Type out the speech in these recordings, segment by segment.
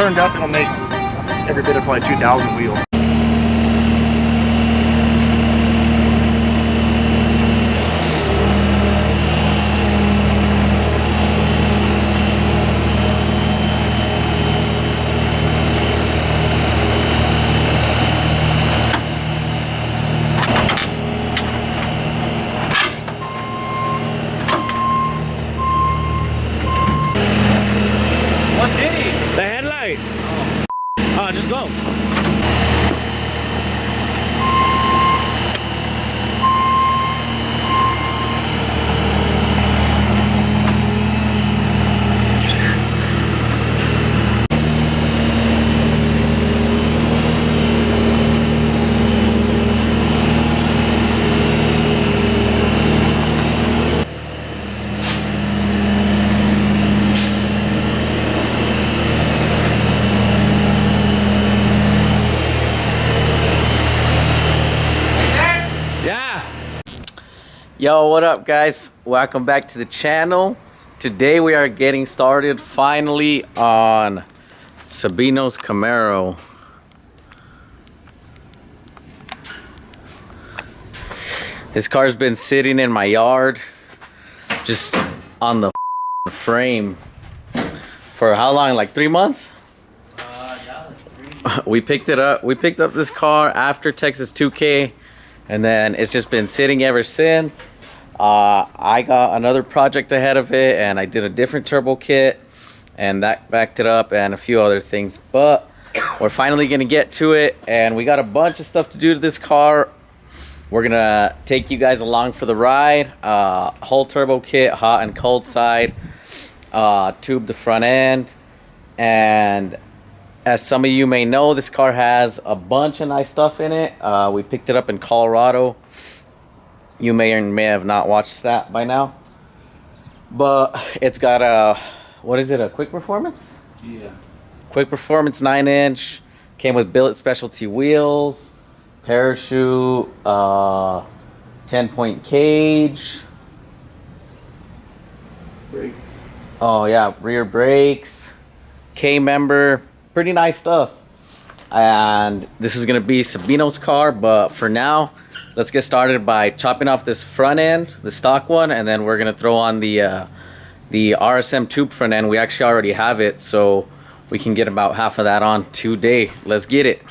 turned up, it'll make every bit of probably 2,000 wheel. What's hitting? The headlight. Oh, just go. Yo, what up guys? Welcome back to the channel. Today we are getting started finally on Sabino's Camaro. This car's been sitting in my yard just on the frame for how long? Like 3 months? Yeah, like 3. We picked up this car after Texas 2K, and then it's just been sitting ever since. I got another project ahead of it, and I did a different turbo kit, and that backed it up, and a few other things. But we're finally gonna get to it, and we got a bunch of stuff to do to this car. We're gonna take you guys along for the ride. Whole turbo kit, hot and cold side, tube the front end, and as some of you may know, this car has a bunch of nice stuff in it. We picked it up in Colorado. You may or may have not watched that by now. But it's got a, what is it, a Quick Performance? Yeah. Quick Performance 9-inch. Came with billet specialty wheels, parachute, 10-point cage. Brakes. Oh yeah, rear brakes, K-member. Pretty nice stuff. And this is gonna be Sabino's car, but for now, let's get started by chopping off this front end, the stock one, and then we're gonna throw on the RSM tube front end. We actually already have it, so we can get about half of that on today. Let's get it.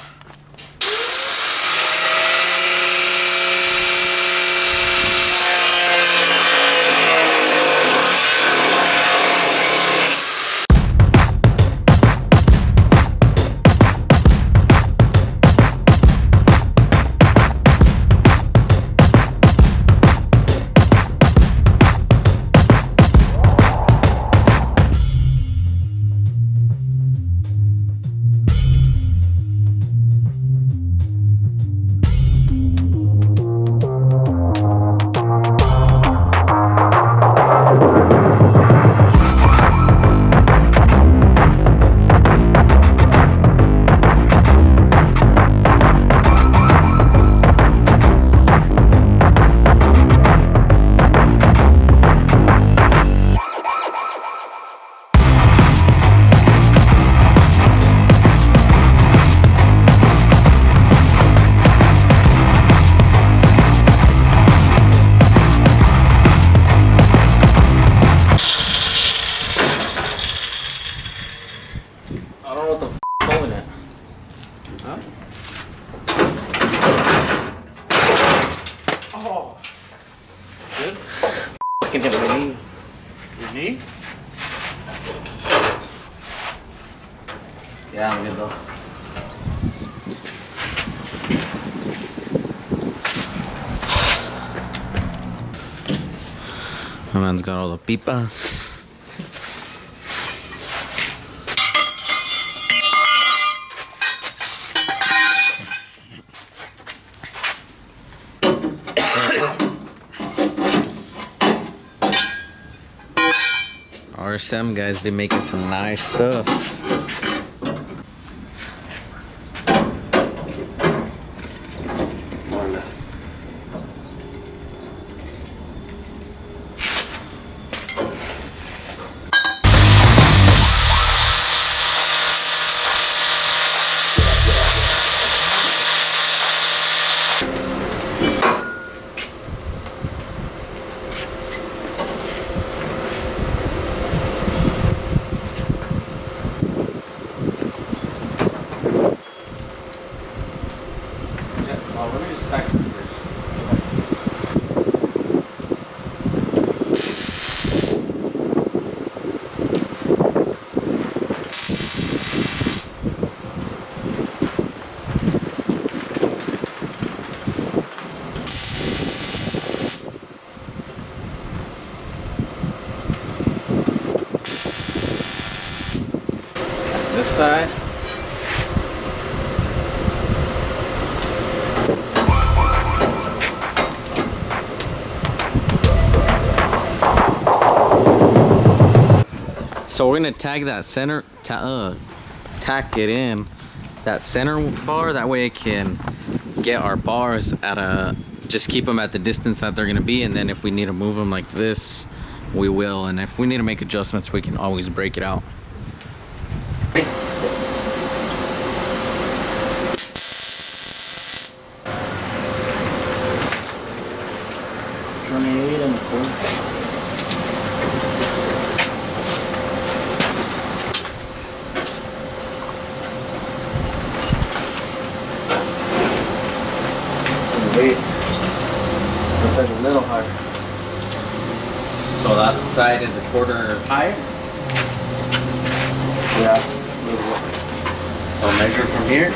I don't know what the f pulling it. Huh? Oh. Good? Fucking hit my knee. Your knee? Yeah, I'm good though. My man's got all the pipas. RSM guys, they making some nice stuff. this side. So we're gonna tag that center, tack it in that center bar. That way it can get our bars at a, just keep them at the distance that they're gonna be. And then if we need to move them like this, we will. And if we need to make adjustments, we can always break it out. 28 and a quarter. Wait, looks like a little hard. So that side is a quarter higher? Yeah. So measure from here.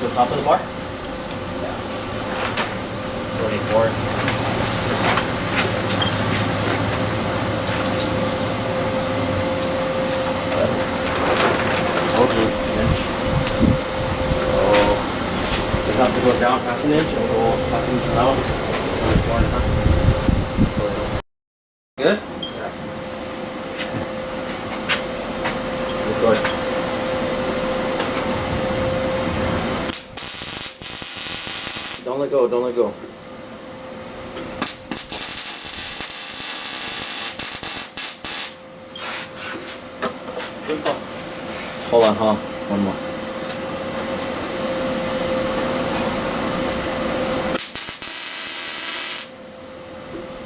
The top of the bar? Yeah. 24. Told you, an inch. So, just have to go down half an inch and go half an inch down. 24 and a half. Good? Yeah. It's good. Don't let go, don't let go. Good call. Hold on, one more.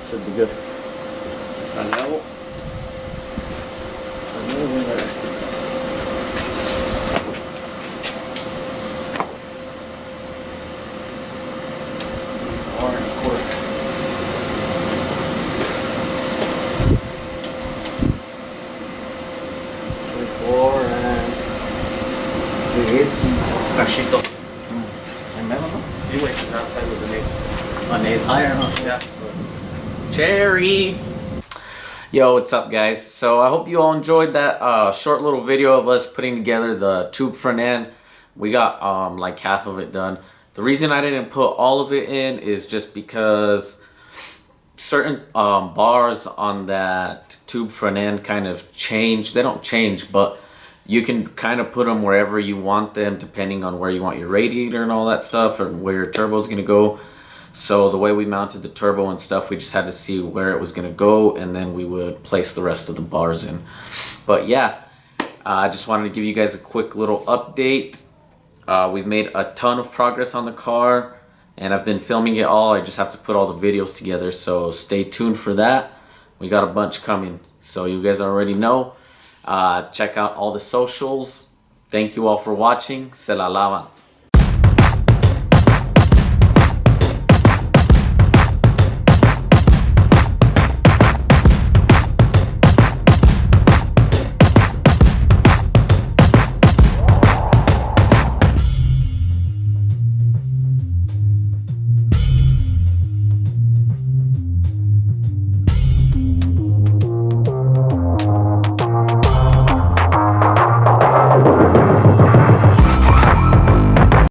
Should be good. And level. And level there. Four and a quarter. Cachito. And metal, no? See, wait, because outside was an 8. An eighth higher, huh? Yeah, so Cherry! Yo, what's up, guys? So I hope you all enjoyed that short little video of us putting together the tube front end. We got like half of it done. The reason I didn't put all of it in is just because certain bars on that tube front end kind of change. They don't change, but you can kind of put them wherever you want them depending on where you want your radiator and all that stuff, or where your turbo is going to go. So the way we mounted the turbo and stuff, we just had to see where it was going to go, and then we would place the rest of the bars in. But yeah, I just wanted to give you guys a quick little update. We've made a ton of progress on the car, and I've been filming it all. I just have to put all the videos together, so stay tuned for that. We got a bunch coming, so you guys already know. Check out all the socials. Thank you all for watching. Se la lavan.